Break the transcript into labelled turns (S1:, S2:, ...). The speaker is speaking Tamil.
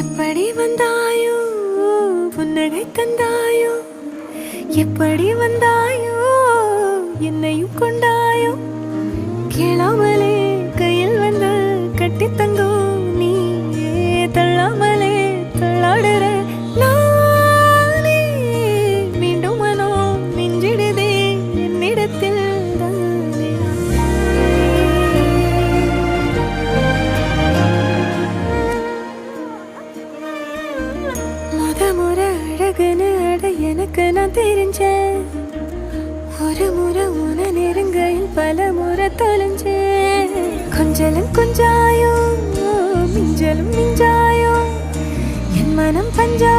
S1: எப்படி வந்தாயோ புன்னகை தந்தாயோ எப்படி வந்தாயோ என்னையும் கொண்டாயோ கேளாமலே கையில் வந்து கட்டி தங்கோ நீ தள்ளாமலே தள்ளாடுற நானே மீண்டும் மனோ நெஞ்சிடுதே என்னிடத்தில் முறை அழகுன்னு அட எனக்கு நான் தெரிஞ்சேன் ஒரு முறை உன நெருங்கையில் பல முறை தொலைஞ்சேன் கொஞ்சலும் கொஞ்சாயோ மிஞ்சலும் மிஞ்சாயோ என் மனம் பஞ்சா